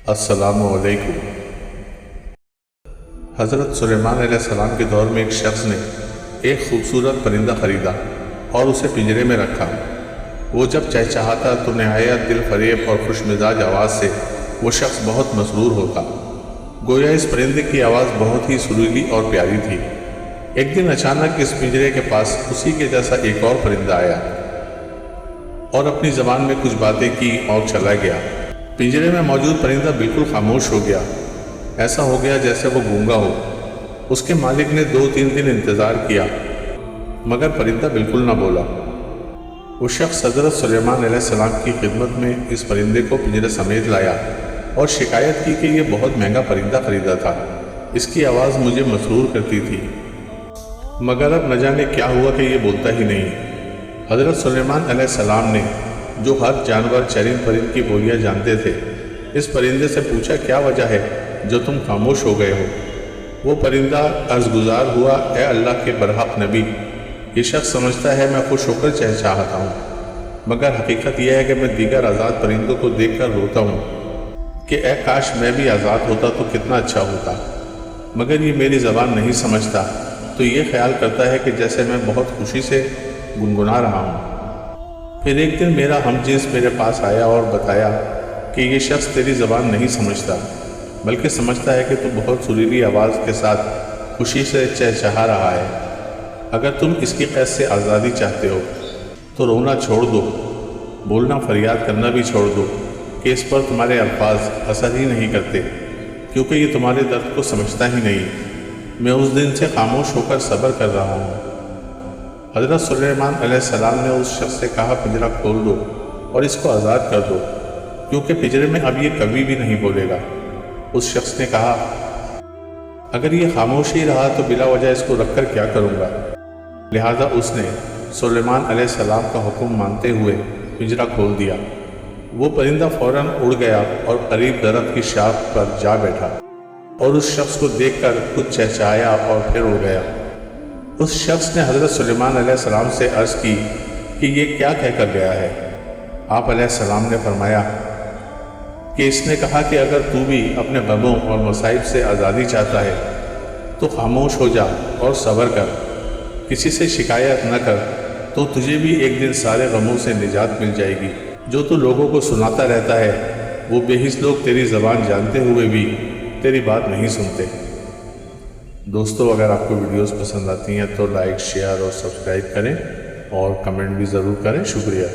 السلام علیکم۔ حضرت سلیمان علیہ السلام کے دور میں ایک شخص نے ایک خوبصورت پرندہ خریدا اور اسے پنجرے میں رکھا۔ وہ جب چہچہاتا تو نہایت دل فریب اور خوش مزاج آواز سے وہ شخص بہت مسرور ہوتا، گویا اس پرندے کی آواز بہت ہی سریلی اور پیاری تھی۔ ایک دن اچانک اس پنجرے کے پاس اسی کے جیسا ایک اور پرندہ آیا اور اپنی زبان میں کچھ باتیں کی اور چلا گیا۔ پنجرے میں موجود پرندہ بالکل خاموش ہو گیا، ایسا ہو گیا جیسے وہ گونگا ہو۔ اس کے مالک نے 2-3 دن انتظار کیا مگر پرندہ بالکل نہ بولا۔ وہ شخص حضرت سلیمان علیہ السلام کی خدمت میں اس پرندے کو پنجرے سمیت لایا اور شکایت کی کہ یہ بہت مہنگا پرندہ خریدا تھا، اس کی آواز مجھے مسرور کرتی تھی، مگر اب نہ جانے کیا ہوا کہ یہ بولتا ہی نہیں۔ حضرت سلیمان علیہ السلام نے، جو ہر جانور چرند پرند کی بولیاں جانتے تھے، اس پرندے سے پوچھا کیا وجہ ہے جو تم خاموش ہو گئے ہو؟ وہ پرندہ عرض گزار ہوا، اے اللہ کے برحق نبی، یہ شخص سمجھتا ہے میں خوش ہو کر چہچہاتا ہوں، مگر حقیقت یہ ہے کہ میں دیگر آزاد پرندوں کو دیکھ کر روتا ہوں کہ اے کاش میں بھی آزاد ہوتا تو کتنا اچھا ہوتا، مگر یہ میری زبان نہیں سمجھتا تو یہ خیال کرتا ہے کہ جیسے میں بہت خوشی سے گنگنا رہا ہوں۔ پھر ایک دن میرا ہم جنس میرے پاس آیا اور بتایا کہ یہ شخص تیری زبان نہیں سمجھتا بلکہ سمجھتا ہے کہ تو بہت سریلی آواز کے ساتھ خوشی سے چہچہا رہا ہے۔ اگر تم اس کی قید سے آزادی چاہتے ہو تو رونا چھوڑ دو، بولنا فریاد کرنا بھی چھوڑ دو کہ اس پر تمہارے الفاظ اثر ہی نہیں کرتے، کیونکہ یہ تمہارے درد کو سمجھتا ہی نہیں۔ میں اس دن سے خاموش ہو کر صبر کر رہا ہوں۔ حضرت سلیمان علیہ السلام نے اس شخص سے کہا پنجرہ کھول دو اور اس کو آزاد کر دو، کیونکہ پنجرے میں اب یہ کبھی بھی نہیں بولے گا۔ اس شخص نے کہا اگر یہ خاموش ہی رہا تو بلا وجہ اس کو رکھ کر کیا کروں گا؟ لہذا اس نے سلیمان علیہ السلام کا حکم مانتے ہوئے پنجرہ کھول دیا۔ وہ پرندہ فوراً اڑ گیا اور قریب درخت کی شاخ پر جا بیٹھا اور اس شخص کو دیکھ کر کچھ چہچہایا اور پھر اڑ گیا۔ اس شخص نے حضرت سلیمان علیہ السلام سے عرض کی کہ یہ کیا کہہ کر گیا ہے؟ آپ علیہ السلام نے فرمایا کہ اس نے کہا کہ اگر تو بھی اپنے غموں اور مصائب سے آزادی چاہتا ہے تو خاموش ہو جا اور صبر کر، کسی سے شکایت نہ کر، تو تجھے بھی ایک دن سارے غموں سے نجات مل جائے گی۔ جو تو لوگوں کو سناتا رہتا ہے وہ بے حس لوگ تیری زبان جانتے ہوئے بھی تیری بات نہیں سنتے۔ دوستو، اگر آپ کو ویڈیوز پسند آتی ہیں تو لائک، شیئر اور سبسکرائب کریں اور کمنٹ بھی ضرور کریں۔ شکریہ۔